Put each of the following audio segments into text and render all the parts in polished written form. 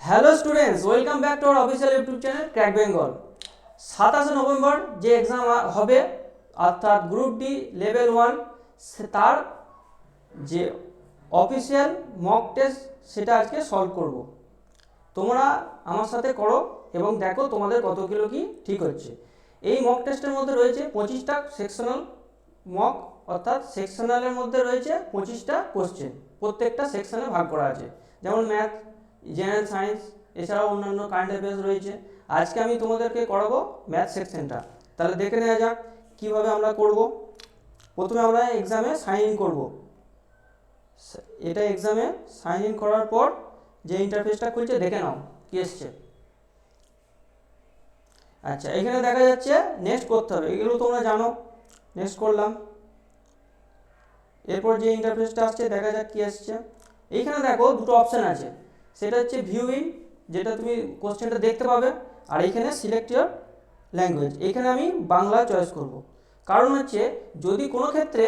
Hello students, welcome back to our official YouTube channel crack Bengal. 27 November যে exam হবে অর্থাৎ group D level 1 তার যে অফিসিয়াল মক টেস্ট সেটা আজকে সলভ করব। তোমরা আমার সাথে করো এবং দেখো তোমাদের কত কিলো কি ঠিক হচ্ছে। এই মক টেস্টের মধ্যে রয়েছে 25টা সেকশনাল মক, অর্থাৎ সেকশনালের মধ্যে রয়েছে 25টা কোশ্চেন, প্রত্যেকটা সেকশনে ভাগ করা আছে। যেমন ম্যাথ, জেনারেল সায়েন্স, এছাড়াও অন্যান্য কারেন্ট অ্যাফেয়ার্স রয়েছে। আজকে আমি তোমাদেরকে করাবো ম্যাথ সেকশনটা। তাহলে দেখে নেওয়া যাক কীভাবে আমরা করব। প্রথমে আমরা এক্সামে সাইন ইন করবো। এটা এক্সামে সাইন ইন করার পর যে ইন্টারফেসটা খুলছে দেখে নাও কি এসছে। আচ্ছা, এখানে দেখা যাচ্ছে নেক্সট করতে হবে, এগুলো তোমরা জানো। নেক্সট করলাম, এরপর যে ইন্টারফেসটা আসছে দেখা যাক কি আসছে। এইখানে দেখো দুটো অপশান আছে, সেটা হচ্ছে ভিউ ইন, যেটা তুমি কোশ্চেনটা দেখতে পাবে, আর এইখানে সিলেক্ট ইউর ল্যাঙ্গুয়েজ। এখানে আমি বাংলা চয়েস করব, কারণ হচ্ছে যদি কোনো ক্ষেত্রে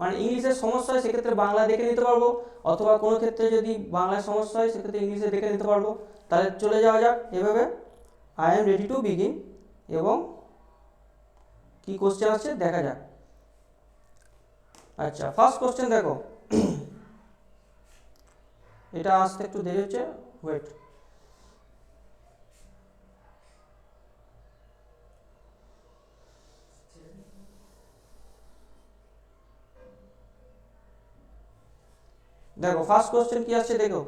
মানে ইংলিশের সমস্যা হয় সেক্ষেত্রে বাংলা দেখে নিতে পারবো, অথবা কোনো ক্ষেত্রে যদি বাংলায় সমস্যা হয় সেক্ষেত্রে ইংলিশে দেখে নিতে পারবো। তাহলে চলে যাওয়া যাক এভাবে, I am ready to begin, এবং কি কোশ্চেন আছে দেখা যাক। আচ্ছা, ফার্স্ট কোশ্চেন দেখো, এটা আসতে একটু দেরি হচ্ছে, ওয়েট। দেখো ফার্স্ট কোশ্চেন কি আসছে দেখো।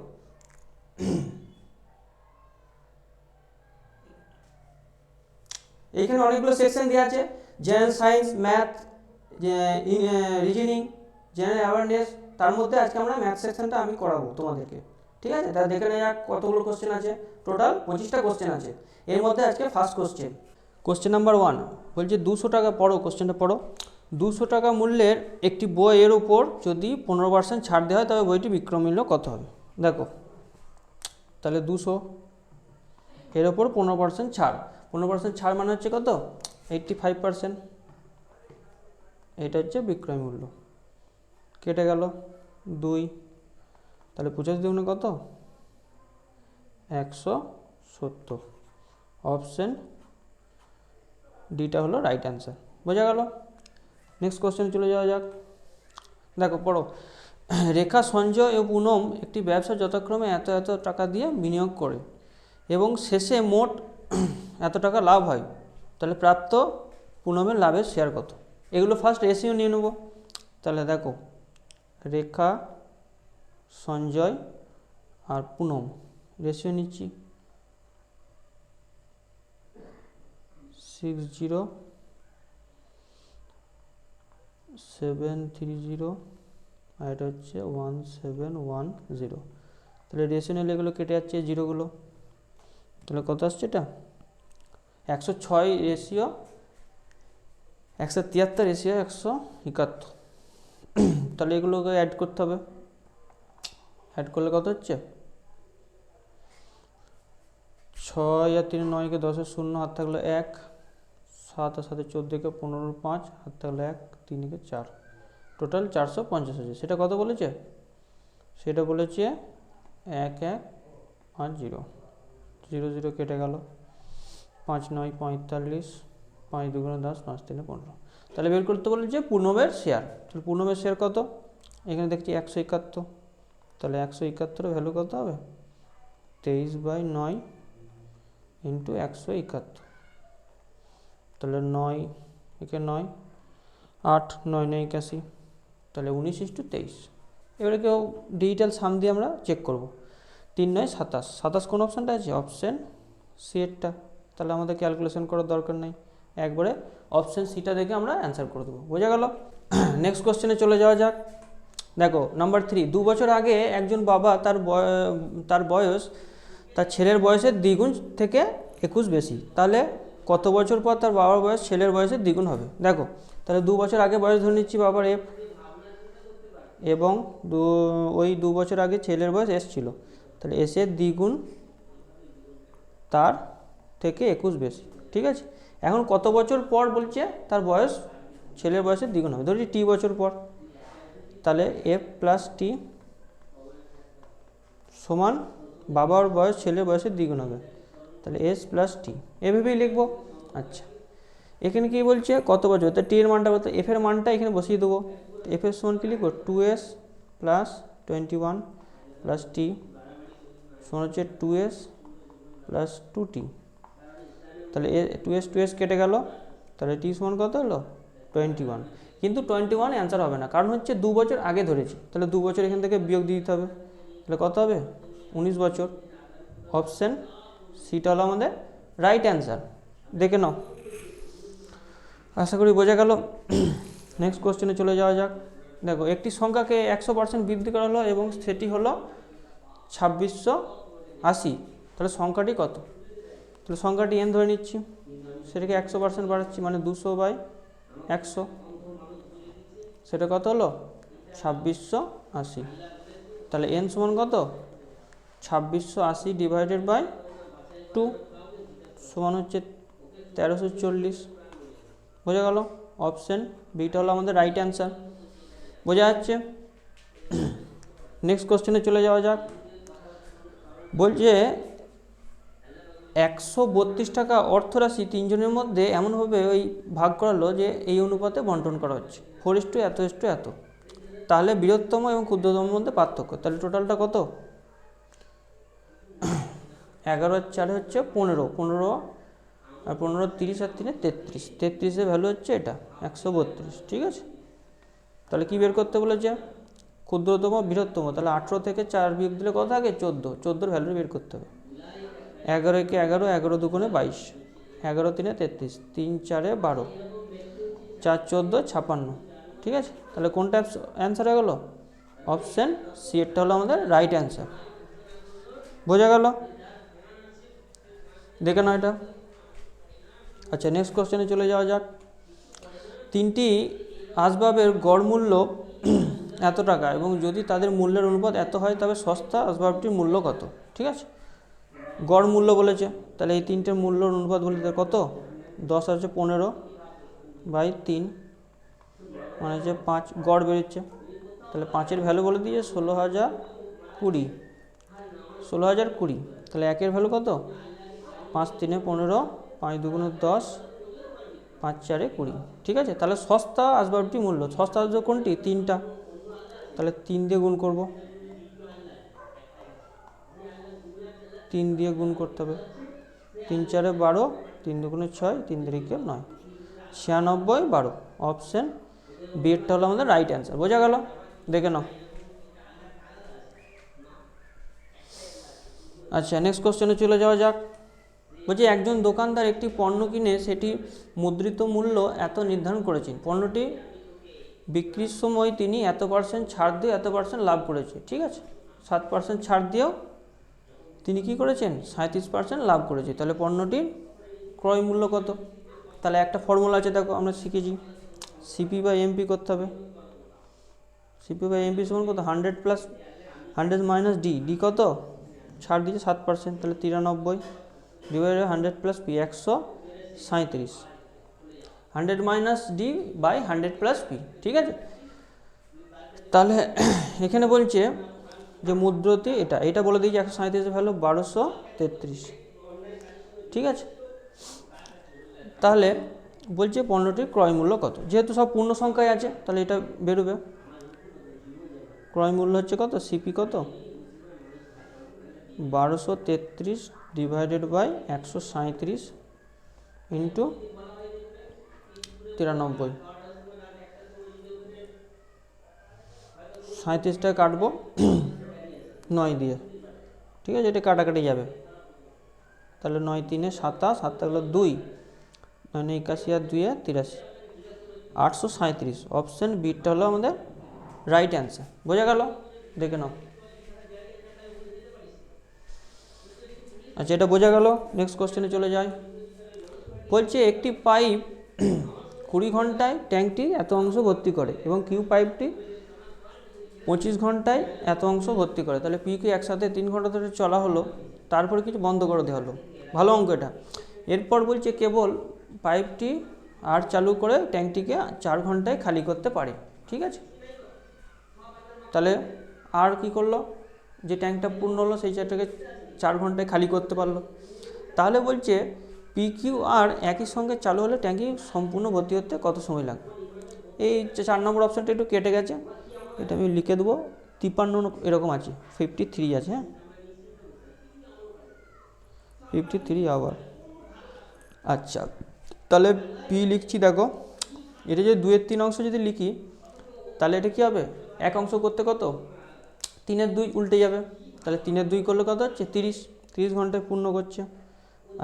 এইখানে অনেকগুলো সেকশন দেওয়া আছে, general science, math, reasoning, general awareness. তার মধ্যে আজকে আমরা ম্যাথ সেকশনটা আমি করাবো তোমাদেরকে, ঠিক আছে? তাহলে দেখে নেওয়া যাক কতগুলো কোশ্চেন আছে। টোটাল 25টা কোশ্চেন আছে, এর মধ্যে আজকে ফার্স্ট কোশ্চেন। কোশ্চেন নাম্বার 1 বলছে 200 টাকা, পড়ো কোশ্চেনটা পড়ো। 200 টাকা মূল্যের একটি বইয়ের উপর যদি 15% ছাড় দেওয়া হয় তবে বইটি বিক্রয় মূল্য কত হবে? দেখো তাহলে 200 এর ওপর 15% ছাড়, 15% ছাড় মানে হচ্ছে কত? 85%। এটা হচ্ছে বিক্রয় মূল্য। কেটে গেল 2, তাহলে 85 দুগুণে কত? 170। অপশন ডিটা হলো রাইট অ্যান্সার। বোঝা গেল? নেক্সট কোশ্চেনে চলে যাওয়া যাক। দেখো পড়ো, রেখা, সঞ্জয় ও পুনম একটি ব্যবসা যথাক্রমে এত এত টাকা দিয়ে বিনিয়োগ করে এবং শেষে মোট এত টাকা লাভ হয়, তাহলে প্রাপ্ত পুনমের লাভের শেয়ার কত? এগুলো ফার্স্ট রেশিও নিয়ে নেব। তাহলে দেখো, রেখা, সঞ্জয় আর পুনম, রেশিও নিচ্ছি 60,730, আর এটা হচ্ছে 1710। তাহলে রেশিও নিলে এগুলো কেটে যাচ্ছে জিরোগুলো, তাহলে কত আসছে? এটা 106 রেশিও 173 রেশিও 171। তাহলে এগুলোকে অ্যাড করতে হবে। অ্যাড করলে কত হচ্ছে? 6 আর 3 9 কে 10 0, হাত থাকলো 1, 7 আর 7 14 কে 15 5, হাত থাকলো 1, 3 কে 4, টোটাল 450 আছে। সেটা কত বলেছে? সেটা বলেছে 1150। 0 0 কেটে গেল, 5 9 45, 5 2 10, 5 3 15। তাহলে বের করতে বলেছে পুনমের শেয়ার। তাহলে পুনমের শেয়ার কত? এখানে দেখছি 171, তাহলে 171 ভ্যালু কত হবে? 23/9 ইন্টু 171। তাহলে 9 একে 9, 8 9 9 81, তাহলে 19:23। এবারে কেউ ডিজিটাল সাম দিয়ে আমরা চেক করব। 3 9 27, 27 কোন অপশানটা আছে? অপশান সি এরটা। তাহলে আমাদের ক্যালকুলেশন করার দরকার নেই, একবারে অপশান সিটা দেখে আমরা অ্যান্সার করে দেবো। বোঝা গেল? নেক্সট কোশ্চেনে চলে যাওয়া যাক। দেখো নাম্বার 3, 2 বছর আগে একজন বাবা তার বয়স তার ছেলের বয়সের দ্বিগুণ থেকে 21 বেশি, তাহলে কত বছর পর তার বাবার বয়স ছেলের বয়সের দ্বিগুণ হবে? দেখো তাহলে 2 বছর আগে বয়স ধরে নিচ্ছি বাবার এফ, এবং ওই 2 বছর আগে ছেলের বয়স এস ছিল, তাহলে এসের দ্বিগুণ তার থেকে 21 বেশি, ঠিক আছে? এখন কত বছর পর বলছে তার বয়স ছেলের বয়সের দ্বিগুণ হবে? ধরছি টি বছর পর, তাহলে এফ প্লাস টি সমান বাবার বয়স ছেলের বয়সের দ্বিগুণ হবে, তাহলে এস প্লাস টি এভাবেই লিখবো। আচ্ছা, এখানে কি বলছে কত বছর, তো টি এর মানটা বলতে এফ এর মানটা এখানে বসিয়ে দেবো। এফ এর সমান কি লিখবো, 2s প্লাস 21 প্লাস টি সমান হচ্ছে 2s প্লাস 2t। তাহলে 2s কেটে গেল, তাহলে টি সমান কত হলো 21। কিন্তু 21 অ্যান্সার হবে না, কারণ হচ্ছে 2 বছর আগে ধরেছি, তাহলে 2 বছর এখান থেকে বিয়োগ দিয়ে দিতে হবে, তাহলে কত হবে 19 বছর। অপশান সিটা হলো আমাদের রাইট অ্যান্সার। দেখে নাও, আশা করি বোঝা গেল। নেক্সট কোশ্চেনে চলে যাওয়া যাক। দেখো, একটি সংখ্যাকে 100% বৃদ্ধি করা হলো এবং সেটি হলো 2680, তাহলে সংখ্যাটি কত? তাহলে সংখ্যাটি n ধরে নিচ্ছি, সেটাকে 100% বাড়াচ্ছি, মানে 200/100, সেটা কত হলো 2680। তাহলে n সমান কত, 2680 ডিভাইডেড বাই 2 সমান হচ্ছে 1340। বোঝা গেল? অপশান বিটা হলো আমাদের রাইট অ্যান্সার। বোঝা যাচ্ছে? নেক্সট কোশ্চেনে চলে যাওয়া যাক। বলছে 132 টাকা অর্থরাশি তিনজনের মধ্যে এমনভাবে ওই ভাগ করালো যে এই অনুপাতে বন্টন করা হচ্ছে 4:1:এত। তাহলে বৃহত্তম এবং ক্ষুদ্রতমের মধ্যে পার্থক্য, তাহলে টোটালটা কত? 11 আর 4 হচ্ছে 15 আর 15 30 আর 3 33, 33-এর ভ্যালু হচ্ছে এটা 132। ঠিক আছে, তাহলে কি বের করতে বলেছে? ক্ষুদ্রতম বৃহত্তম, তাহলে 18 থেকে 4 বিয়োগ দিলে কত থাকে 14, 14-এর ভ্যালু বের করতে হবে। 11 একে 11, 11 দুগুণে 22, 11 3 33, 3 4 12, 4 14 56। ঠিক আছে, তাহলে কোনটা অ্যান্সার হয়ে গেল? অপশান সি এরটা হলো আমাদের রাইট অ্যান্সার। বোঝা গেল? দেখে নাও এটা। আচ্ছা, নেক্সট কোশ্চেনে চলে যাওয়া যাক। 3টি আসবাবের গড় মূল্য এত টাকা এবং যদি তাদের মূল্যের অনুপাত এত হয় তবে সস্তা আসবাবটির মূল্য কত? ঠিক আছে, গড় মূল্য বলেছে, তাহলে এই তিনটের মূল্যর অনুপাত বলতে কত? 10 হচ্ছে 15/3, মানে হচ্ছে 5 গড় বেরোচ্ছে। তাহলে 5-এর ভ্যালু বলে দিয়েছে 16,020, 16,020। তাহলে 1-এর ভ্যালু কত? 5 3 15, 5 2 10, 5 4 20। ঠিক আছে, তাহলে সস্তা আসবাবটি মূল্য, সস্তা আসবাব কোনটি? 3টা, তাহলে 3 দিয়ে গুণ করব, 3 দিয়ে গুণ করতে হবে। 3 4 12, 3 2 6, 3 3 9, 96 12। অপশান বি এরটা হলো আমাদের রাইট অ্যান্সার। বোঝা গেল? দেখে নাও। আচ্ছা, নেক্সট কোশ্চেনে চলে যাওয়া যাক। বলছি একজন দোকানদার একটি পণ্য কিনে সেটি মুদ্রিত মূল্য এত নির্ধারণ করেছেন, পণ্যটি বিক্রির সময় তিনি এত% ছাড় দিয়ে এত% লাভ করেছে। ঠিক আছে, 7% ছাড় দিয়েও তিনি কি করেছেন? 37% লাভ করেছে। তাহলে পণ্যটির ক্রয় মূল্য কত? তাহলে একটা ফর্মুলা আছে, দেখো আমরা শিখেছি, CP/MP করতে হবে। CP/MP সমান কত? 100 + 100 - ডি কত? ছাড় দিয়েছে 7%, তাহলে 93 ডিভাইডেড 100 + পি 137, 100 - ডি/100 + পি। ঠিক আছে, তাহলে এখানে বলছে যে মুদ্রতি এটা বলে দিয়েছি 137-এর ভ্যালু 1233। ঠিক আছে, তাহলে বলছে পণ্যটির ক্রয় মূল্য কত? যেহেতু সব পূর্ণ সংখ্যায় আছে তাহলে এটা বেরোবে। ক্রয় মূল্য হচ্ছে কত? সিপি কত? 1233 ডিভাইডেড বাই 137 ইন্টু 93। 37টা কাটবো 9 দিয়ে। ঠিক আছে, এটা কাটাকাটি যাবে, তাহলে 9 3 27, 7 হলো 2, 9 81 আর 2 83, 837। অপশান বিটা হলো আমাদের রাইট অ্যান্সার। বোঝা গেল? দেখে নাও। আচ্ছা, এটা বোঝা গেল। নেক্সট কোশ্চেনে চলে যায়। বলছে একটি পাইপ 20 ঘন্টায় ট্যাঙ্কটি এত অংশ ভর্তি করে এবং কিউ পাইপটি 25 ঘন্টায় এত অংশ ভর্তি করে। তাহলে পি কে একসাথে 3 ঘন্টা ধরে চলা হলো, তারপরে কিছু বন্ধ করে দেওয়া হলো। ভালো অঙ্ক এটা। এরপর বলছে কেবল পাইপটি আর চালু করে ট্যাঙ্কটিকে 4 ঘন্টায় খালি করতে পারে। ঠিক আছে, তাহলে আর কি করলো? যে ট্যাঙ্কটা পূর্ণ হলো সেই চারটাকে 4 ঘন্টায় খালি করতে পারলো। তাহলে বলছে পি কিউ আর একই সঙ্গে চালু হলে ট্যাঙ্কি সম্পূর্ণ ভর্তি হতে কত সময় লাগবে। এই 4 নম্বর অপশানটা একটু কেটে গেছে, এটা আমি লিখে দেবো 53 এরকম আছে, 53 আছে, হ্যাঁ 53 আওয়ার। আচ্ছা, তাহলে পি লিখছি, দেখো এটা যদি 2 এর 3 অংশ যদি লিখি তাহলে এটা কী হবে, এক অংশ করতে কত 3 এর 2 উল্টে যাবে, তাহলে 3 এর 2 করলে কত হচ্ছে 30 ঘন্টায় পূর্ণ করছে।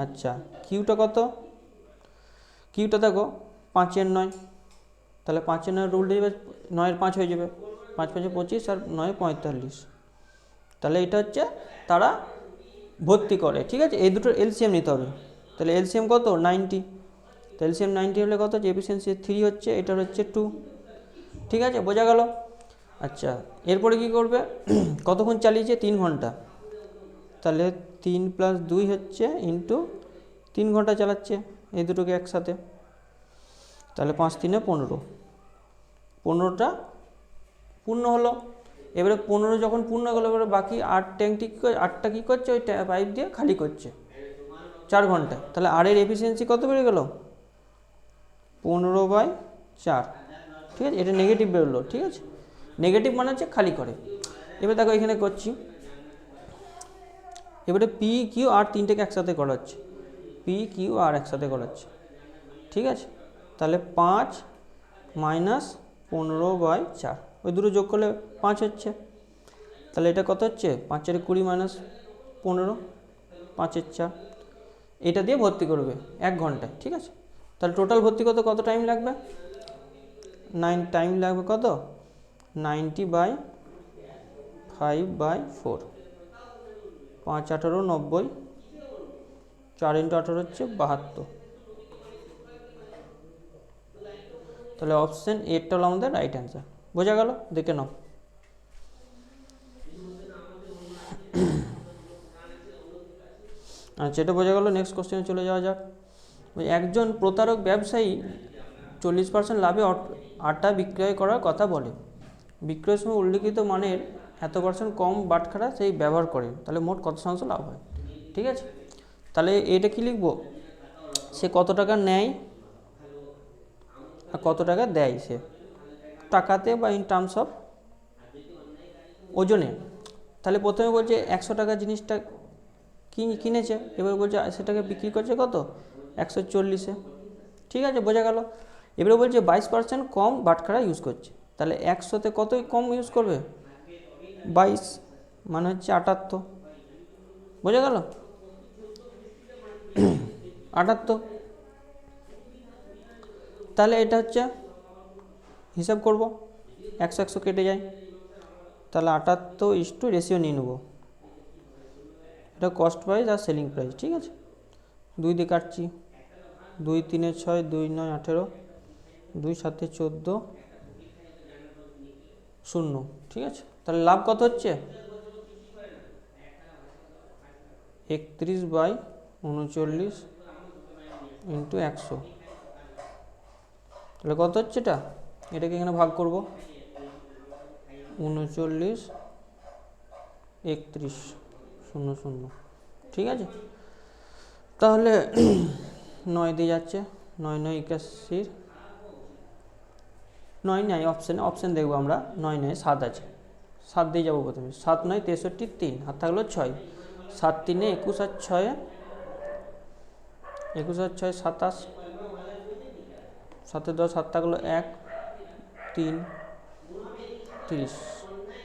আচ্ছা, কিউটা কত, কিউটা দেখো 5 এর 9, তাহলে 5 এর 9 উল্টে যাবে, 9 এর 5 হয়ে যাবে, 5 5 25 আর 9 45, তাহলে এটা হচ্ছে তারা ভর্তি করে। ঠিক আছে, এই দুটোর এলসিএম নিতে হবে, তাহলে এলসিএম কত 90, তো এলসিএম 90 হলে কত হচ্ছে, এফিসিয়েন্সি 3 হচ্ছে, এটার হচ্ছে 2। ঠিক আছে, বোঝা গেল। আচ্ছা, এরপরে কি করবে, কতক্ষণ চালিয়েছে 3 ঘন্টা, তাহলে 3 + 2 হচ্ছে ইন্টু 3 ঘন্টা চালাচ্ছে এই দুটোকে একসাথে, তাহলে 5 3 15, 15টা পূর্ণ হলো। এবারে 15 যখন পূর্ণ হলো, এবারে বাকি 8 ট্যাঙ্কটি 8টা কী করছে, ওই পাইপ দিয়ে খালি করছে 4 ঘন্টায়, তাহলে আর এর এফিসিয়েন্সি কত বেড়ে গেল 15/4। ঠিক আছে, এটা নেগেটিভ বেরোলো। ঠিক আছে, নেগেটিভ মানে হচ্ছে খালি করে। এবার দেখো এখানে করছি, এবারে পি কিউ আর 3টেকে একসাথে করাচ্ছে, পি কিউ আর একসাথে করাচ্ছে। ঠিক আছে, তাহলে 5 - 15/4, ওই দুটো যোগ করলে 5 হচ্ছে, তাহলে এটা কত হচ্ছে 5 4 20 - 15, 5 এর 4, এটা দিয়ে ভর্তি করবে 1 ঘন্টায়। ঠিক আছে, তাহলে টোটাল ভর্তি করতে কত টাইম লাগবে, 9 টাইম লাগবে কত 90/5/4, 5 18 90, 4 × 18 হচ্ছে 72, তাহলে অপশান এরটা হলো আমাদের রাইট অ্যান্সার। বোঝা গেল, দেখে নাও। আচ্ছা, এটা বোঝা গেল। নেক্সট কোশ্চেনে চলে যাওয়া যাক। একজন প্রতারক ব্যবসায়ী 40% লাভে আটা বিক্রয় করার কথা বলে, বিক্রয়ের সময় উল্লিখিত মানের এত% কম বাটখারা সেই ব্যবহার করে, তাহলে মোট কত শতাংশ লাভ হয়। ঠিক আছে, তাহলে এটা কি লিখবো, সে কত টাকা নেয় আর কত টাকা দেয়, সে টাকাতে বা ইন টার্মস অফ ওজনে। তাহলে প্রথমে বলছে 100 টাকা জিনিসটা কিনেছে, এবার বলছে সেটাকে বিক্রি করছে কত 140-এ। ঠিক আছে, বোঝা গেল। এবারে বলছে 22% কম বাটখারা ইউজ করছে, তাহলে 100-তে কতই কম ইউজ করবে 22, মানে হচ্ছে 78। বোঝা গেল, 78। তাহলে এটা হচ্ছে হিসাব করব, 100 100 কেটে যায়, তাহলে 78 রেশিও নিয়ে নেব, এটা কস্ট প্রাইস আর সেলিং প্রাইস। ঠিক আছে, 2 দিয়ে কাটছি, 2 3 6, 2 9 18, 2 7 14, 0। ঠিক আছে, তাহলে লাভ কত হচ্ছে 31/39 × 100, তাহলে কত হচ্ছে এটা, এটাকে এখানে ভাগ করব 39 31 0 0। ঠিক আছে, তাহলে 9 দিয়ে যাচ্ছে, 9 9 81, 9 9 অপশান দেখবো আমরা, 9 9 7 আছে, 7 দিয়ে যাবো প্রথমে, 7 9 63 3, হাত থাকলো 6, 7 3 21 আর 6 21 আর 6 27, 7 10 হাত থাকলো 1 3 30,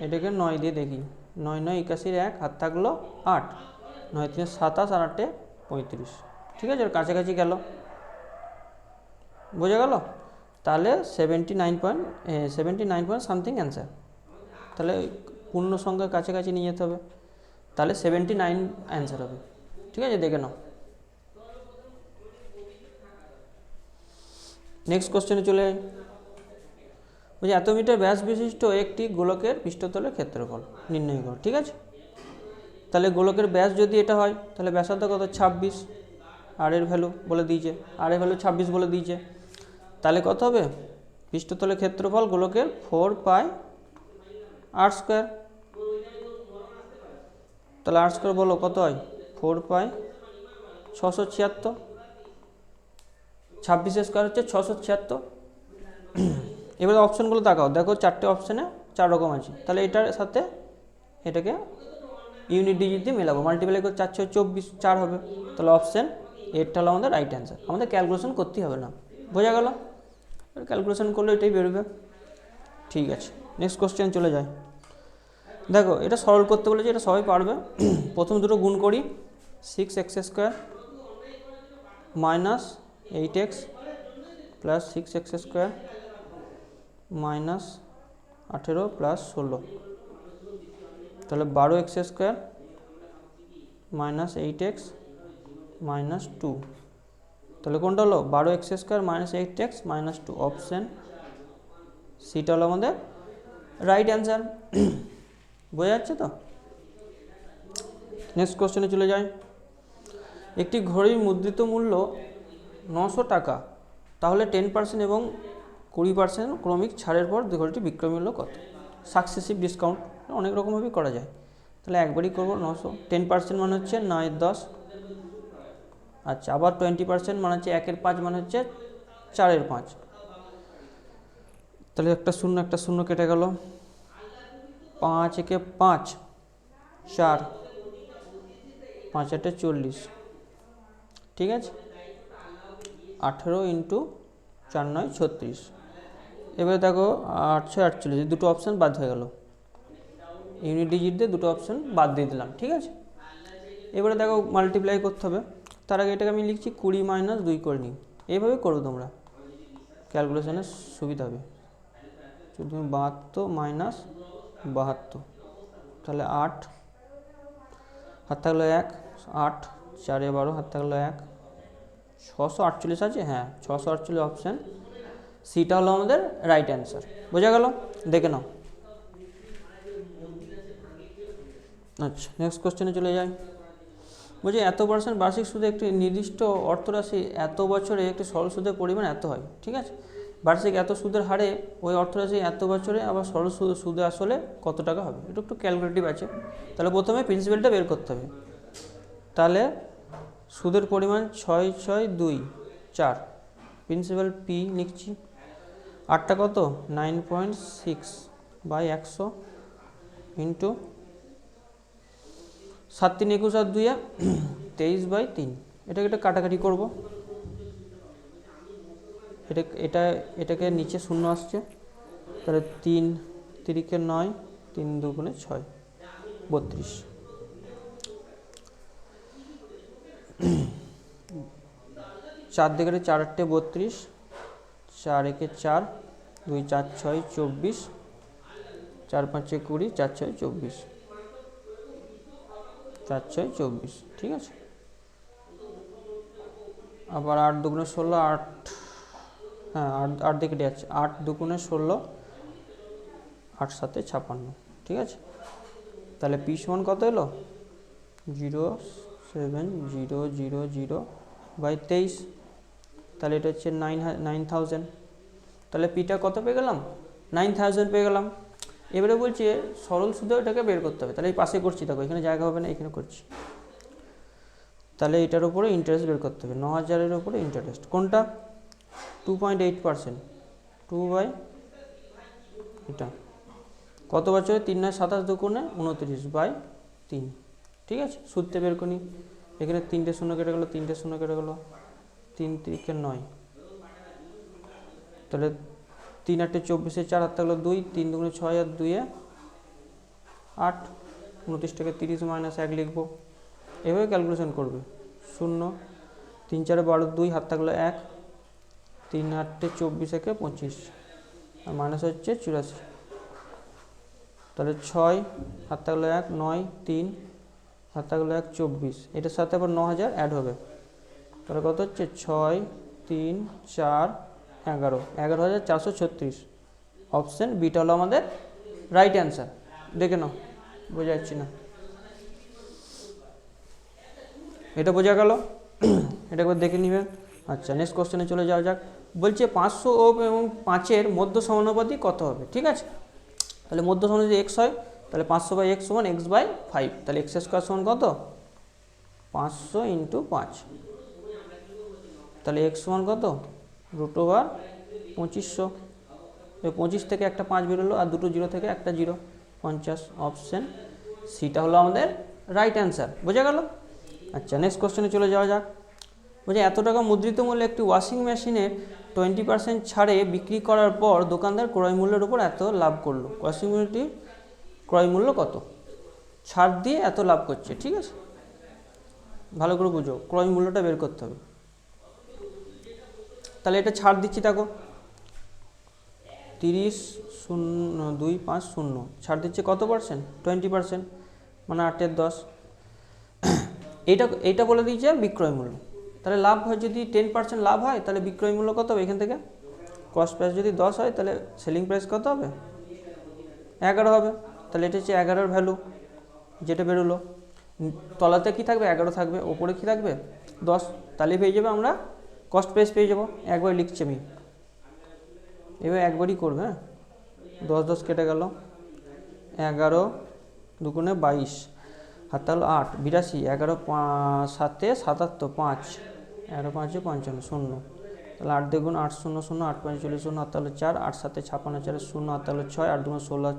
এটাকে 9 দিয়ে দেখি, 9 9 81 1, হাত থাকলো 8, 9 3 27 আর 8 35। ঠিক আছে, ওর কাছাকাছি গেল। বোঝা গেল, তাহলে 79 পয়েন্ট সামথিং অ্যান্সার, তাহলে পূর্ণ সংখ্যার কাছাকাছি নিয়ে যেতে হবে, তাহলে 79 অ্যান্সার হবে। ঠিক আছে, দেখে নাও। নেক্সট কোশ্চেনে চলে যাই। বলছি এত মিটার ব্যাস বিশিষ্ট একটি গোলকের পৃষ্ঠতলের ক্ষেত্রফল নির্ণয় করো। ঠিক আছে, তাহলে গোলকের ব্যাস যদি এটা হয়, তাহলে ব্যাসার্ধ কত 26, আর এর ভ্যালু বলে দিয়েছে, আর এর ভ্যালু 26 বলে দিয়েছে, তাহলে কত হবে পৃষ্ঠতলের ক্ষেত্রফল গোলকের 4πr²। তাহলে আর্টস করে বলো কত হয় 4 পাই 676, 26 স্কোয়ার হচ্ছে 676। এবারে অপশানগুলো তাকাও, দেখো 4টে অপশানে 4 রকম আছে, তাহলে এটার সাথে এটাকে ইউনিট ডিজিট দিয়ে মেলাবো, মাল্টিপ্লাই করে 4 6 24 4 হবে, তাহলে অপশান এরটা হলো আমাদের রাইট অ্যান্সার। আমাদের ক্যালকুলেশন করতেই হবে না, বোঝা গেল? ক্যালকুলেশন করলে এটাই বেরোবে। ঠিক আছে, নেক্সট কোশ্চেন চলে যায়। দেখো এটা সরল করতে বলেছে, এটা সবাই পারবে। প্রথম দুটো গুণ করি, 6x square minus 8x plus 6x square minus 18 plus 16, তাহলে 12x square minus 8x minus 2, তাহলে কোনটা হলো 12x square minus 8x minus 2, option সিটা হলো আমাদের রাইট অ্যান্সার। বোঝা যাচ্ছে তো? নেক্সট কোশ্চেনে চলে যাই। একটি ঘড়ির মুদ্রিত মূল্য 900 টাকা, তাহলে 10% এবং 20% ক্রমিক ছাড়ের পর ঘড়িটি বিক্রয় মূল্য কত? সাকসেসিভ ডিসকাউন্ট অনেক রকমভাবেই করা যায়, তাহলে একবারই করবো 900। 10% মানে হচ্ছে 9-10, আচ্ছা, আবার 20% মানে হচ্ছে 1/5 মানে হচ্ছে 4/5, তাহলে একটা শূন্য কেটে গেল, 5 একে 5 4 5 8 40, ঠিক আছে, 18 ইন্টু 4 9 36। এবারে দেখো 8 6 48, দুটো অপশান বাদ হয়ে গেল, ইউনিট ডিজিট দিয়ে দুটো অপশান বাদ দিয়ে দিলাম, ঠিক আছে। এবারে দেখো মাল্টিপ্লাই করতে হবে, তার আগে এটাকে আমি লিখছি 20 মাইনাস 2 করে নিই, এইভাবে করো তোমরা, ক্যালকুলেশনের সুবিধা হবে। যদি 72 মাইনাস 72, তাহলে 8 হাত থাকলো 1, 8 4 12 হাত থাকলো 1, 648 আছে, হ্যাঁ 648 অপশান সিটা হলো আমাদের রাইট অ্যান্সার। বোঝা গেল? দেখে নাও। আচ্ছা, নেক্সট কোশ্চেনে চলে যাই। বলছি এত % বার্ষিক সুদে একটি নির্দিষ্ট অর্থরাশি এত বছরে একটি সরল সুদের পরিমাণ এত হয়, ঠিক আছে। বার্ষিক এত সুদের হারে ওই অর্থরাশি এত বছরে আবার সরল সুদে আসলে কত টাকা হবে, এটা একটু ক্যালকুলেটিভ আছে। তাহলে প্রথমে প্রিন্সিপালটা বের করতে হবে, তাহলে সুদের পরিমাণ 6 6 2 4, প্রিন্সিপাল পি লিখছি, 8টা কত 9.6 বাই 100 ইন্টু 7 3 21 আর 2 23/3, এটাকে একটা কাটাকাটি করবো, এটাকে নিচে শূন্য আসছে, তাহলে 3 3 9 3 2 6 32, 4 দিকে 4 8 32, 4 1 4 2 4 6 24, 4 5 20, 4 6 24, 4 6 24, ঠিক আছে। আবার 8 2 16, 8 হ্যাঁ 8 দিকে যাচ্ছে, 8 2 16, 8 7 56, ঠিক আছে। তাহলে পি সমান কত এলো 07000 বাই 23, তাহলে এটা হচ্ছে 9000, তাহলে পিটা কত পেয়ে গেলাম 9000 পেয়ে গেলাম। এবারে বলছি সরল সুদে এটাকে বের করতে হবে, তাহলে এই পাশে করছি, দেখো এখানে জায়গা হবে না, এখানে করছি, তাহলে এটার উপরে ইন্টারেস্ট বের করতে হবে, 9000-এর উপরে ইন্টারেস্ট কোনটা 2.8%, 2 বাই এটা কত বছরে 3 9 27 2 29 বাই 3, ঠিক আছে। সুদতে বের করি, এখানে 3টে শূন্য কেটে গেলো, 3টে শূন্য কেটে গেলো, 3 3 9, তাহলে 3 8 24, 4 হাত থাকলো 2, 3 2 6 আর 2 8, 29 টাকে 30 মাইনাস 1 লিখবো, এভাবে ক্যালকুলেশন করবে। 0 3 4 12 2 হাত থাকলো 1, 3 8 24 একে 25 আর মাইনাস হচ্ছে 84, তাহলে 6 হাত থাকলো 1 9 3 হাত থাকলো 1 24, এটার সাথে আবার 9000 অ্যাড হবে, তাহলে কত হচ্ছে 6 3 4 11 11436, অপশান বিটা হলো আমাদের রাইট অ্যান্সার। দেখে নাও, বোঝা যাচ্ছে না, এটা বোঝা গেল, এটা একবার দেখে নিবে। আচ্ছা, নেক্সট কোশ্চেনে চলে যাওয়া যাক। বলছে 500 ওহম এবং 5-এর মধ্য সমানুপাতি কত হবে, ঠিক আছে। তাহলে মধ্য সমানুপাতি x হয়, তাহলে 500 বাই এক্স সমান এক্স বাই 5, তাহলে এক্স স্কোয়ার সমান কত 500 ইন্টু 5, তাহলে এক্স সমান কত √2500। 25 থেকে একটা 5 বেরোলো আর দুটো জিরো থেকে একটা জিরো, 50। অপশন সিটা হলো আমাদের রাইট অ্যান্সার। বোঝা গেল? আচ্ছা, নেক্সট কোশ্চেনে চলে যাওয়া যাক। বলছে এত টাকা মুদ্রিত মূল্যে একটি ওয়াশিং মেশিনের 20% ছাড়ে বিক্রি করার পর দোকানদার ক্রয় মূল্যের উপর এত লাভ করলো। ওয়াশিং মেশিনটির ক্রয় মূল্য কত? ছাড় দিয়ে এত লাভ করছে, ঠিক আছে? ভালো করে বুঝো, ক্রয় মূল্যটা বের করতে হবে। তাহলে এটা ছাড় দিচ্ছি, দেখো 30,250 ছাড় দিচ্ছে কত পার্সেন্ট? 20%, মানে 8/10। এইটা বলে দিয়েছে বিক্রয় মূল্য। তাহলে লাভ হয় যদি 10% লাভ হয়, তাহলে বিক্রয় মূল্য কত হবে? এখান থেকে কস্ট প্রাইস যদি 10 হয়, তাহলে সেলিং প্রাইস কত হবে? 11 হবে। তাহলে এটা হচ্ছে 11-এর ভ্যালু যেটা বেরোলো। তলাতে কি থাকবে? 11 থাকবে। ওপরে কি থাকবে? 10। তাহলে পেয়ে যাবে আমরা কস্ট প্রাইস পেয়ে যাবো। একবার লিখছি আমি, এবার একবারই করবে। হ্যাঁ, 10 কেটে গেল, 11 দুগুণে 22, হাত হলো 8, 82, 11 7 77, 5, 11 5 55, 0। তাহলে 8 দ্বিগুণ 8 0 0, 8 5 40 0, হাত হলো 4, 8 7 56, 4 0, হাত হলো 6, 8 2 16,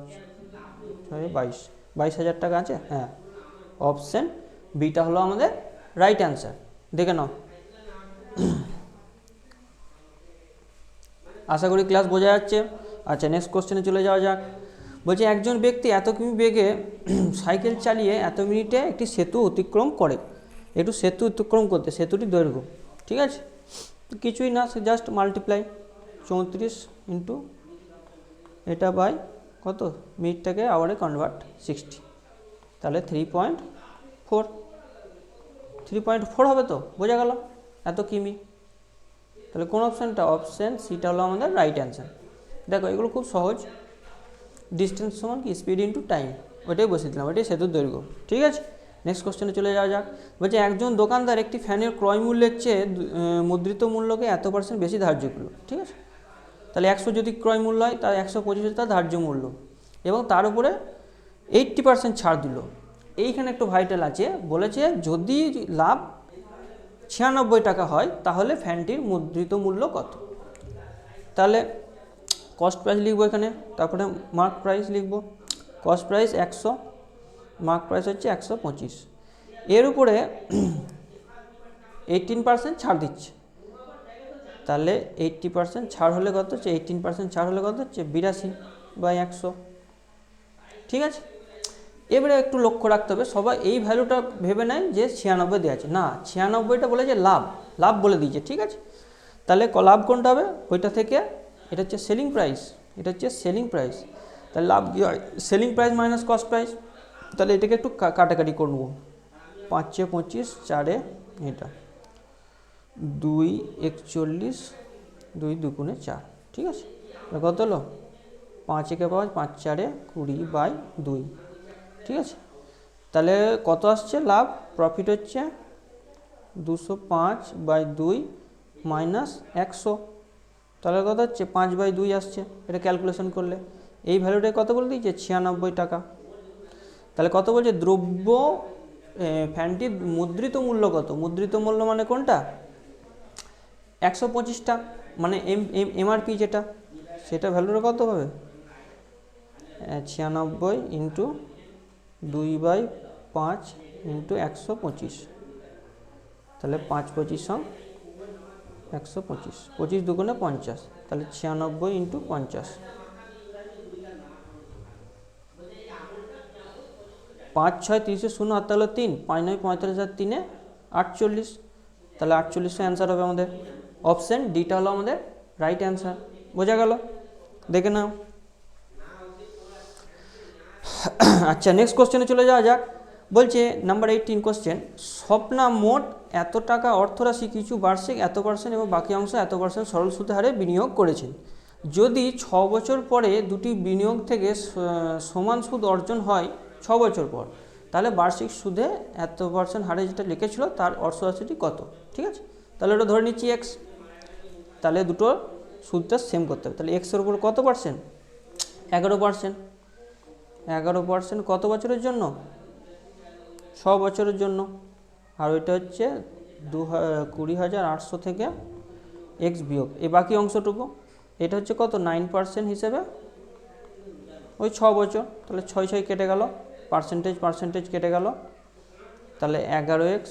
6 22, 22,000 টাকা আছে। হ্যাঁ, অপশন বিটা হলো আমাদের রাইট অ্যান্সার। দেখে নাও। আশা করি ক্লাস বোঝা যাচ্ছে। আচ্ছা, নেক্সট কোশ্চেনে চলে যাওয়া যাক। বলছে একজন ব্যক্তি এত কিমি বেগে সাইকেল চালিয়ে এত মিনিটে একটি সেতু অতিক্রম করে। একটু সেতু অতিক্রম করতে সেতুটি দৈর্ঘ্য, ঠিক আছে? কিছুই না, সে জাস্ট মাল্টিপ্লাই 34 ইন্টু এটা বাই কত, মিনিটটাকে আওয়ারে কনভার্ট 60, তাহলে 3.4 হবে। তো বোঝা গেল এত কিমি। তাহলে কোন অপশানটা? অপশান সিটা হলো আমাদের রাইট অ্যান্সার। দেখো এগুলো খুব সহজ। ডিস্টেন্স সমান কি? স্পিড ইন্টু টাইম, ওইটাই বসিয়ে দিলাম, ওইটাই সেতুর দৈর্ঘ্য, ঠিক আছে? নেক্সট কোশ্চেনে চলে যাওয়া যাক। বলছে একজন দোকানদার একটি ফ্যানের ক্রয় মূল্যের চেয়ে মুদ্রিত মূল্যকে এত % বেশি ধার্য করলো, ঠিক আছে? তাহলে 100 যদি ক্রয় মূল্য হয়, তার 125 তার ধার্য মূল্য, এবং তার উপরে 80% ছাড় দিল। এইখানে একটু ভাইটাল আছে, বলেছে যদি লাভ 96 টাকা হয় তাহলে ফ্যানটির মুদ্রিত মূল্য কত? তাহলে কস্ট প্রাইস লিখবো এখানে, তারপরে মার্ক প্রাইস লিখবো। কস্ট প্রাইস 100, মার্ক প্রাইস হচ্ছে 125, এর উপরে 18% ছাড় দিচ্ছে। তাহলে 80% ছাড় হলে কত হচ্ছে? 18% ছাড় হলে কত হচ্ছে? 82/100, ঠিক আছে? এবারে একটু লক্ষ্য রাখতে হবে, সবাই এই ভ্যালুটা ভেবে নেয় যে 96 দেওয়া আছে। না, 96টা বলেছে লাভ বলে দিয়েছে, ঠিক আছে? তাহলে লাভ কোনটা হবে? ওইটা থেকে এটা হচ্ছে সেলিং প্রাইস, এটা হচ্ছে সেলিং প্রাইস। তাহলে লাভ কী হয়? Selling price minus cost price. তাহলে এটাকে একটু কাটাকাটি করে নেবো। 5 25, 4 এটা 2 41, 2 দুগুণে 4, ঠিক আছে? কত হলো? 5 একে 5, 5 4 20/2, ঠিক আছে? তাহলে কত আসছে লাভ? প্রফিট হচ্ছে 205/2 মাইনাস 100, তাহলে কত হচ্ছে? 5/2 আসছে। এটা ক্যালকুলেশন করলে এই ভ্যালুটাই কত বলে দিয়েছে? 96 টাকা। তাহলে কত বলছে? দ্রব্য ফ্যানটির মুদ্রিত মূল্য কত? মুদ্রিত মূল্য মানে কোনটা? 125টা, মানে এমআরপি যেটা, সেটা ভ্যালুটা কত হবে? 96 ইন্টু 2/5 ইন্টু 125, তাহলে 5 25 125, 25 দুগুণে 50, তাহলে 96 ইন্টু 50, 5 6 30 0, হাতে হলো 3, 5 9 45 আর 3 48, তাহলে 48 অ্যান্সার হবে আমাদের। অপশান ডিটা হলো আমাদের রাইট অ্যান্সার। বোঝা গেল? দেখে নাও। আচ্ছা, নেক্সট কোশ্চেনে চলে যাওয়া যাক। বলছে নাম্বার 18 কোশ্চেন, স্বপ্না মোট এত টাকা অর্থরাশি কিছু বার্ষিক এত % এবং বাকি অংশ এত % সরল সুদের হারে বিনিয়োগ করেছেন। যদি 6 বছর পরে দুটি বিনিয়োগ থেকে সমান সুদ অর্জন হয় 6 বছর পর, তাহলে বার্ষিক সুদে এত % হারে যেটা লিখেছিল তার অর্থরাশিটি কত, ঠিক আছে? তাহলে ওটা ধরে নিচ্ছি এক্স, তাহলে দুটো সুদটা সেম করতে হবে। তাহলে এক্সের উপর কত %? 11%, 11% কত বছরের জন্য? 6 বছরের জন্য। আর ওইটা হচ্ছে 20,800 থেকে এক্স বিয়োগ এই বাকি অংশটুকু, এটা হচ্ছে কত 9% হিসেবে ওই 6 বছর। তাহলে 6 কেটে গেল, পার্সেন্টেজ কেটে গেল, তাহলে 11x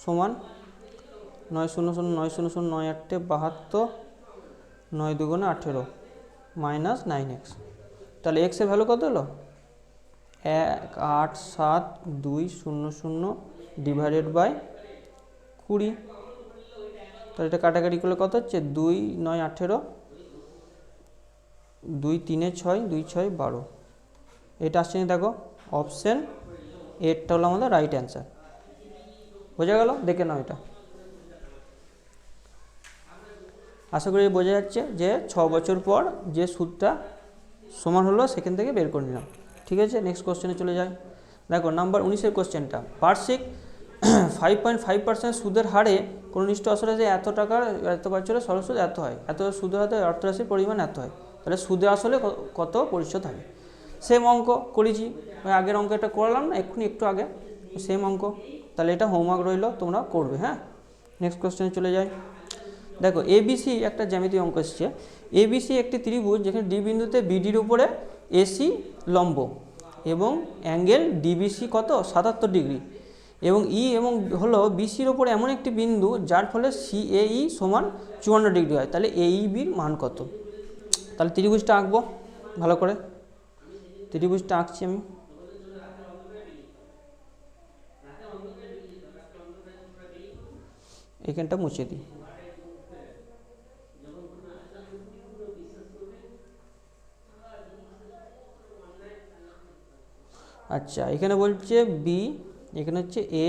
সমান 900,900,9 8 72 18 মাইনাস 9x। তাহলে এক্সের ভ্যালু কত হলো? 187,200 ডিভাইডেড বাই 20। তাহলে এটা কাটাকাটি করলে কত হচ্ছে? 2 9 18, 2 3 6, 2 6 12। এটা আসছে না, দেখো অপশন এরটা হলো আমাদের রাইট অ্যান্সার। বোঝা গেল? দেখে নাও এটা। আশা করি বোঝা যাচ্ছে যে 6 বছর পর যে সুদটা সমান হলো সেখান থেকে বের করে নিলাম। ঠিক আছে, নেক্সট কোশ্চেনে চলে যাই। দেখো নাম্বার 19-এর কোশ্চেনটা, বার্ষিক 5.5% সুদের হারে কোনো নিষ্ঠ আসলে যে এত টাকার এত বছরে সরল সুদ এত হয়, এত সুদের হাতে অর্থরাশির পরিমাণ এত হয়, তাহলে সুদে আসলে কত পরিশোধ হবে? সেম অঙ্ক করেছি, ওই আগের অঙ্ক এটা করলাম না এক্ষুনি একটু আগে, সেম অঙ্ক। তাহলে এটা হোমওয়ার্ক রইল, তোমরা করবে। হ্যাঁ, নেক্সট কোশ্চেনে চলে যাই। দেখো এবিসি একটা জ্যামিতিক অঙ্ক এসছে। এবিসি একটি ত্রিভুজ যেখানে ডি বিন্দুতে বিডির উপরে এসি লম্ব এবং অ্যাঙ্গেল ডিবিসি কত 77 ডিগ্রি, এবং ই এবং হলো বিসির ওপরে এমন একটি বিন্দু যার ফলে সিএই সমান 54 ডিগ্রি হয়। তাহলে এইবির মান কত? তাহলে ত্রিভুজটা আঁকবো ভালো করে। ত্রিভুজটা আঁকছি আমি। এখানটা মুছে দিই। আচ্ছা, এখানে বলছে বি, এখানে হচ্ছে এ,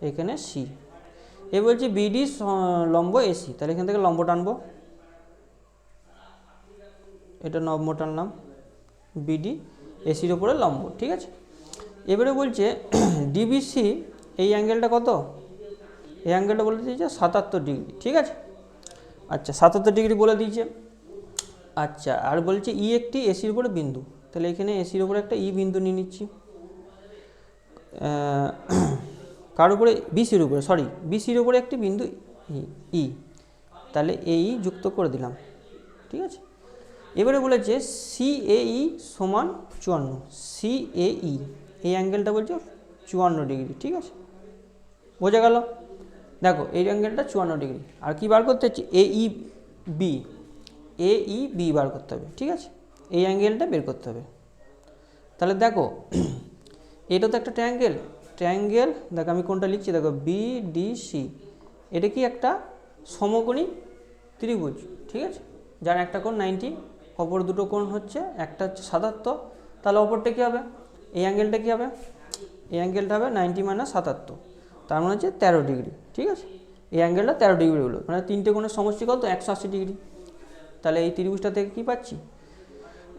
এখানে সি। এ বলছে বিডি লম্ব এসি, তাহলে এখান থেকে লম্ব টানবো, এটা লম্ব টানলাম, বিডি এসির ওপরে লম্ব। ঠিক আছে, এবারে বলছে ডিবিসি এই অ্যাঙ্গেলটা কত? এই অ্যাঙ্গেলটা বলে দিয়েছে 77 ডিগ্রি। ঠিক আছে, আচ্ছা 77 ডিগ্রি বলে দিয়েছে। আচ্ছা, আর বলছে ই একটি এসির উপরে বিন্দু, তাহলে এখানে এসির উপরে একটা ই বিন্দু নিয়ে নিচ্ছি। কার উপরে? বিসির উপরে, সরি বিসির উপরে একটি বিন্দু ই, তাহলে এই যুক্ত করে দিলাম। ঠিক আছে, এবারে বলেছে সিএই সমান 54, সিএই এই অ্যাঙ্গেলটা বলছে 54 ডিগ্রি। ঠিক আছে, বোঝা গেল? দেখো এই অ্যাঙ্গেলটা 54 ডিগ্রি। আর কি বার করতে হচ্ছে? এই বি, এই বি বার করতে হবে। ঠিক আছে, এই অ্যাঙ্গেলটা বের করতে হবে। তাহলে দেখো এটা তো একটা ট্রায়াঙ্গেল, দেখো আমি কোনটা লিখছি, দেখো বিডিসি, এটা কি একটা সমকোণী ত্রিভুজ। ঠিক আছে, যার একটা কোণ 90, অপর দুটো কোণ হচ্ছে একটা হচ্ছে 77, তাহলে অপরটা কী হবে? এই অ্যাঙ্গেলটা কী হবে? এই অ্যাঙ্গেলটা হবে 90 - 77, তার মানে হচ্ছে 13 ডিগ্রি। ঠিক আছে, এই অ্যাঙ্গেলটা 13 ডিগ্রি হলো, মানে তিনটে কোণের সমষ্টি কত? 180 ডিগ্রি। তাহলে এই ত্রিভুজটা থেকে কী পাচ্ছি?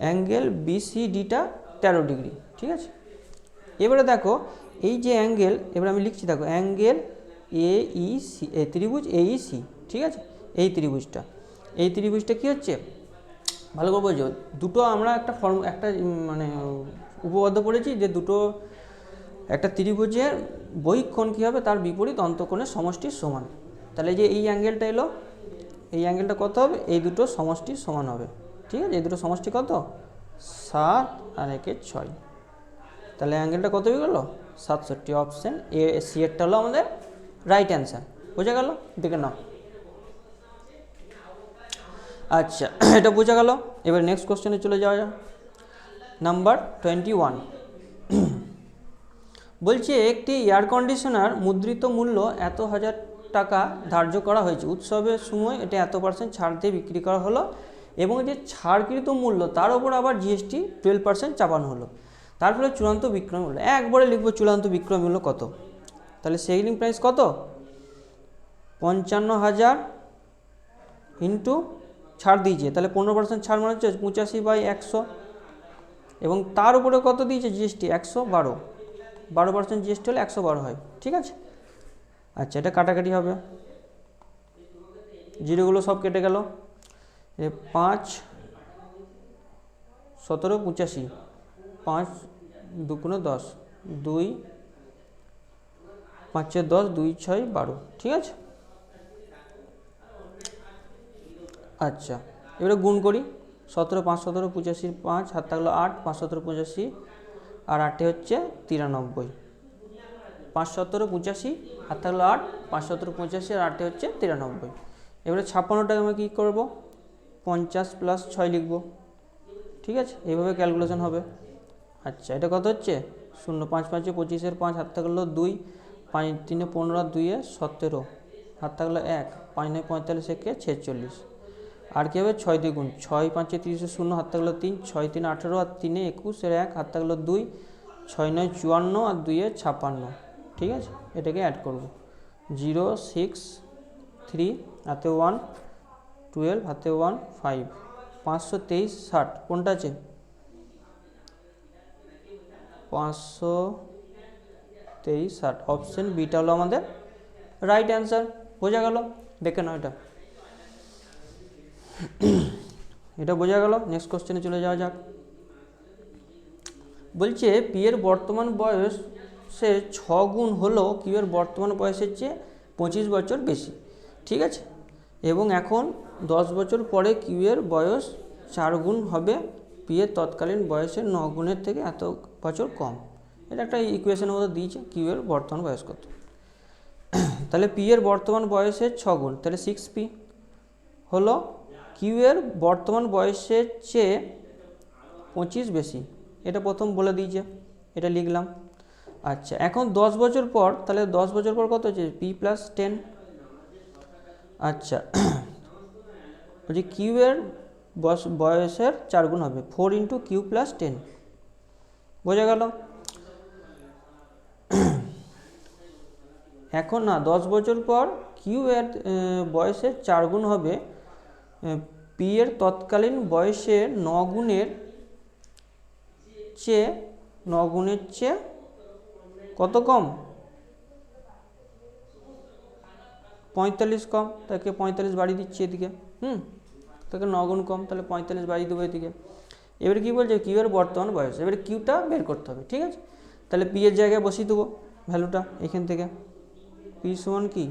অ্যাঙ্গেল বিসিডিটা 13 ডিগ্রি। ঠিক আছে, এবারে দেখো এই যে অ্যাঙ্গেল, এবার আমি লিখছি, দেখো অ্যাঙ্গেল এইসি, ত্রিভুজ এইসি। ঠিক আছে, এই ত্রিভুজটা কী হচ্ছে ভালো করে বোঝো। দুটো আমরা একটা মানে উপপাদ্য পড়েছি যে দুটো একটা ত্রিভুজের বহিঃকোণ কী হবে? তার বিপরীত অন্তঃকোণের সমষ্টির সমান। তাহলে যে এই অ্যাঙ্গেলটা এলো, এই অ্যাঙ্গেলটা কত হবে? এই দুটো সমষ্টির সমান হবে। ঠিক আছে, এই দুটো সমষ্টি কত? 7 আর 1 6। তাহলে অ্যাঙ্গেলটা কত হয়ে গেল? 67। অপশান এ সি এরটা হলো আমাদের রাইট অ্যান্সার। বোঝা গেল? দেখে নাও। আচ্ছা, এটা বোঝা গেল। এবার নেক্সট কোশ্চেনে চলে যাওয়া যাক। নাম্বার 21 বলছে একটি এয়ার কন্ডিশনার মুদ্রিত মূল্য এত হাজার টাকা ধার্য করা হয়েছে, উৎসবের সময় এটা এত % ছাড় দিয়ে বিক্রি করা হলো, এবং যে ছাড়কৃত মূল্য তার উপর আবার জিএসটি 12% চাপানো হলো, তার ফলে চূড়ান্ত বিক্রয় মূল্য। একবারে লিখবো চূড়ান্ত বিক্রয় মূল্য কত। তাহলে সেলিং প্রাইস কত? 55,000 ইন্টু ছাড় দিয়েছে, তাহলে 15% ছাড় মানে হচ্ছে 85/100, এবং তার উপরে কত দিয়েছে? জিএসটি 112, 12% জিএসটি হলে 112 হয়। ঠিক আছে, আচ্ছা এটা কাটাকাটি হবে, জিরোগুলো সব কেটে গেল। 5 17 85, 5 2 10, 2 5 10, 2 6 12, ঠিক আছে। আচ্ছা, এবারে গুণ করি। 17 5 17 85 5 হাত থাকলো 8, 5 17 85 আর 8 হচ্ছে 93। 5 17 85 হাত থাকলো 8, 5 17 85 আর 8 হচ্ছে 93। এবারে 56টাকে আমরা কী করবো, 50 + 6 লিখবো, ঠিক আছে। এইভাবে ক্যালকুলেশন হবে। আচ্ছা, এটা কত হচ্ছে 0 5 5 25 5 হাত থাকলো 2, 5 3 15 2 17 হাত থাকলো 1, 5 9 45 1 46। আর কী হবে 6 দিয়ে গুণ, 6 5 30 0 হাত থাকলো 3, 6 3 18 আর 3 21 এর 1 হাত থাকলো 2, 6 9 54 আর 2 56, ঠিক আছে। এটাকে অ্যাড করব, 0 6 3 হাতে 1 12 হাতে 1 5, 523 60 কোনটা আছে, 523 60। অপশন বিটা হলো আমাদের রাইট অ্যান্সার। বোঝা গেল? দেখে নাও, এটা বোঝা গেল। নেক্সট কোশ্চেনে চলে যাওয়া যাক। বলছে পি এর বর্তমান বয়স সে 6 গুণ হলো কিউ এর বর্তমান বয়সের চেয়ে 25 বছর বেশি, ঠিক আছে। এবং এখন 10 বছর পরে কিউ এর বয়স 4 গুণ হবে পি এর তৎকালীন বয়সের 9 গুণের থেকে এত বছর কম। এটা একটা ইকুয়েশনের মধ্যে দিয়েছে কিউ এর বর্তমান বয়স কত। তাহলে পি এর বর্তমান বয়সের 6 গুণ, তাহলে 6p হলো কিউ এর বর্তমান বয়সের চেয়ে 25 বেশি। এটা প্রথম বলে দিয়েছে, এটা লিখলাম। আচ্ছা, এখন 10 বছর পর, তাহলে 10 বছর পর কত হচ্ছে p + 10। আচ্ছা, বলছি কিউ এর বয়সের 4 গুণ হবে, 4 × কিউ + 10। বোঝা গেল? এখন না, 10 বছর পর কিউ এর বয়সের 4 গুণ হবে পি এর তৎকালীন বয়সের 9 গুণের চেয়ে কত কম, 45 কম। তাকে 45 বাড়িয়ে দিচ্ছি এদিকে, তাকে 9 গুণ কম, তাহলে 45 বাড়িয়ে দেবো এদিকে। এবারে কী বলছে, কিউ এর বর্তমান বয়স, এবারে কিউটা বের করতে হবে, ঠিক আছে। তাহলে পি এর জায়গায় বসিয়ে দেবো ভ্যালুটা এখান থেকে, পি সমান কি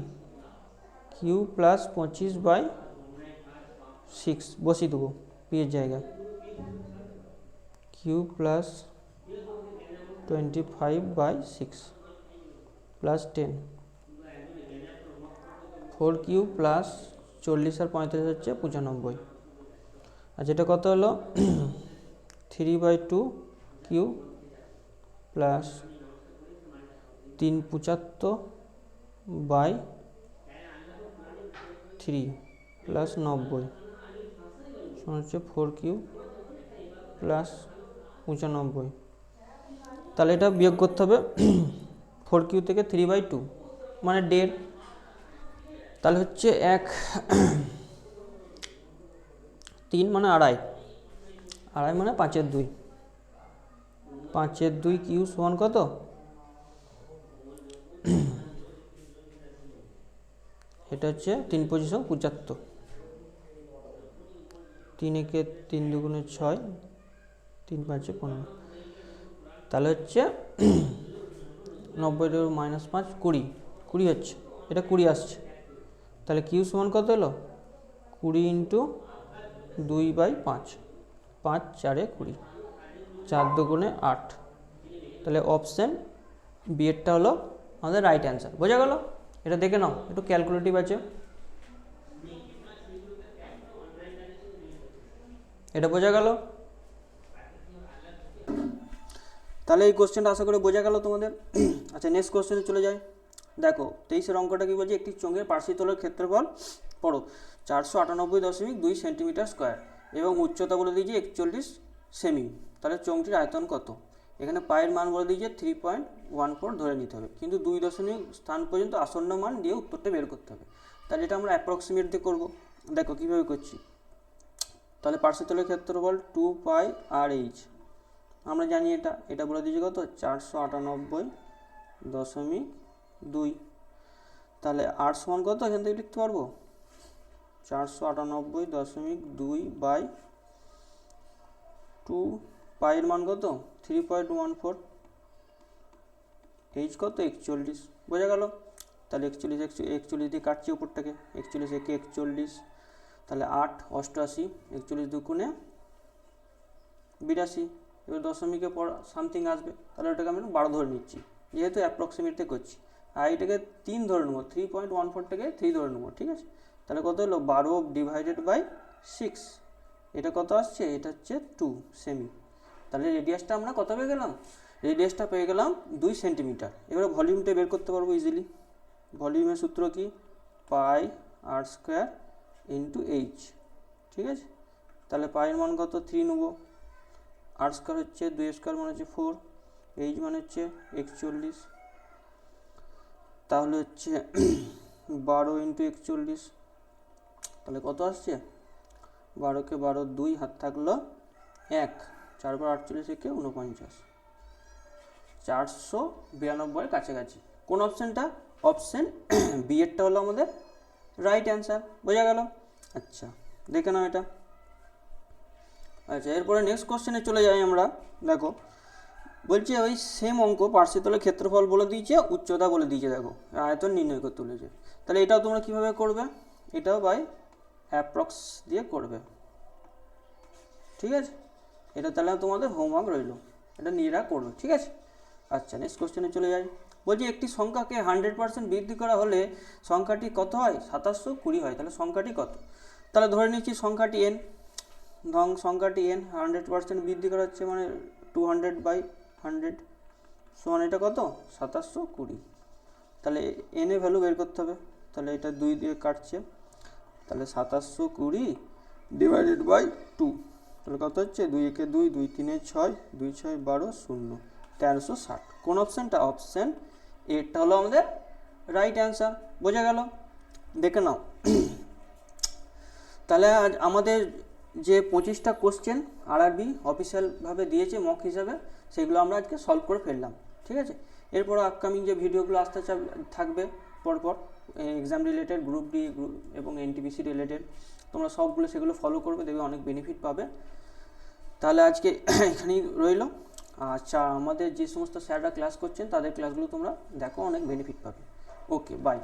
কিউ + 25/6 বসিয়ে দেবো পি এর জায়গায়, কিউ + 25/6 + 10, 4 কিউ + 40 আর 35 হচ্ছে 95। আর যেটা কত হলো 3/2 কিউ + 375/3 + 90 হচ্ছে 4 কিউ + 95। তাহলে এটা বিয়োগ করতে হবে 4 কিউ থেকে 3/2 মানে 1.5, তাহলে হচ্ছে 1 3 মানে 2.5, 2.5 মানে 5/2, 5/2 কিউ সমান কত, এটা হচ্ছে 3 × 25 75, 3 × 3 = 6, 3 × 5 = 15, তাহলে হচ্ছে 90 - 5 20, 20 হচ্ছে, এটা 20 আসছে। তাহলে কিউ সমান কত হলো 20 × 2/5, 5 4 20, 4 2 8। তাহলে অপশান বি এরটা হলো আমাদের রাইট অ্যান্সার। বোঝা গেল? এটা দেখে নাও, একটু ক্যালকুলেটিভ আছে, এটা বোঝা গেল? তাহলে এই কোশ্চেনটা আশা করি বোঝা গেল তোমাদের। আচ্ছা, নেক্সট কোশ্চেনে চলে যাই। দেখো 23 অঙ্কটা কি বলছে, একটি চোঙের পার্শ্বতলের ক্ষেত্রফল পড়ো 498.2 সেন্টিমিটার স্কোয়ার এবং উচ্চতা বলে দিয়েছে 41 সেমি। তাহলে চোঙটির আয়তন কত? এখানে পায়ের মান বলে দিয়েছে 3.14 ধরে নিতে হবে, কিন্তু 2 দশমিক স্থান পর্যন্ত আসন্ন মান দিয়ে উত্তরটা বের করতে হবে। তাহলে এটা আমরা অ্যাপ্রক্সিমেট দিয়ে করবো। দেখো কীভাবে করছি। তাহলে পার্শ্বতলের ক্ষেত্রফল 2πr/h, আমরা জানি এটা বলে দিয়েছি কত 498.2। তাহলে আর সমান কত এখান থেকে লিখতে পারবো 498.2/2 পায়ের মান কত 3.14, এইচ কত 41, বোঝা গেল। তাহলে 41 দিয়ে কাটছি উপরটাকে, 41 একে 41, তাহলে 8 88, 41 দুগুণে 82, এবার দশমিকের পর সামথিং আসবে, তাহলে ওটাকে আমি 12 ধরে নিচ্ছি, যেহেতু অ্যাপ্রক্সিমেটে করছি। আর এটাকে 3 ধরে নেবো, 3.14টাকে 3 ধরে নেবো, ঠিক আছে। তাহলে কত হলো 12 ডিভাইডেড বাই 6, এটা কত আসছে, এটা হচ্ছে 2 সেমি। তাহলে রেডিয়াসটা আমরা কত পেয়ে গেলাম, রেডিয়াসটা পেয়ে গেলাম 2 সেন্টিমিটার। এবারে ভলিউমটা বের করতে পারবো ইজিলি। ভলিউমের সূত্র কি, পাই আর স্কোয়ার ইন্টু এইচ, ঠিক আছে। তাহলে পায়ের মান কত 3 নেবো, আর স্কোয়ার হচ্ছে 2 স্কোয়ার মানে হচ্ছে 4, এইচ মানে হচ্ছে 41, তাহলে হচ্ছে 12 ইন্টু 41, তাহলে কত আসছে 12কে 12 2 হাত থাকলো 1, 4 বার 48 একে 49, 492 কাছাকাছি। কোন অপশানটা, অপশান বি এরটা হলো আমাদের রাইট অ্যান্সার, বোঝা গেল। আচ্ছা দেখে নাও এটা। আচ্ছা এরপরে নেক্সট কোশ্চেনে চলে যাই আমরা। দেখো বলছে ওই সেম অঙ্ক পার্শ্বতলের ক্ষেত্রফল বলে দিয়েছে, উচ্চতা বলে দিয়েছে, দেখো আয়তন নির্ণয় করতে বলেছে। তাহলে এটাও তোমরা কীভাবে করবে, এটাও বাই অ্যাপ্রক্স দিয়ে করবে, ঠিক আছে। এটা তাহলে তোমাদের হোমওয়ার্ক রইল, এটা নিজেরা করবে, ঠিক আছে। আচ্ছা নেক্সট কোশ্চেনে চলে যাই। বলছি একটি সংখ্যাকে 100% বৃদ্ধি করা হলে সংখ্যাটি কত হয়, 2720 হয়। তাহলে সংখ্যাটি কত, তাহলে ধরে নিচ্ছি সংখ্যাটি n, সংখ্যাটি n 100% বৃদ্ধি করা হচ্ছে মানে 200/100 সমান এটা কত 2720। তাহলে n এর ভ্যালু বের করতে হবে, তাহলে এটা 2 দিয়ে কাটছে, তাহলে 2720 ডিভাইডেড বাই 2, তাহলে কত হচ্ছে 2 একে 2, 2 3 6, 2 6 12 0, 1360। কোন অপশানটা, অপশান এটা হলো আমাদের রাইট অ্যান্সার, বোঝা গেল। দেখে নাও তাহলে আজ আমাদের যে 25টা কোশ্চেন আরআরবি অফিসিয়ালভাবে দিয়েছে মক হিসাবে, সেগুলো আমরা আজকে সলভ করে ফেললাম, ঠিক আছে। এরপর আপকামিং যে ভিডিওগুলো আসতে থাকবে পরপর এক্সাম রিলেটেড, গ্রুপ ডি এবং এনটিপিসি রিলেটেড, তোমরা সবগুলো সেগুলো ফলো করবে, দেখবে অনেক বেনিফিট পাবে। তাহলে আজকে এখানেই রইল। আচ্ছা আমাদের যে সমস্ত স্যাররা ক্লাস করছেন তাদের ক্লাসগুলো তোমরা দেখো, অনেক বেনিফিট পাবে। Okay bye.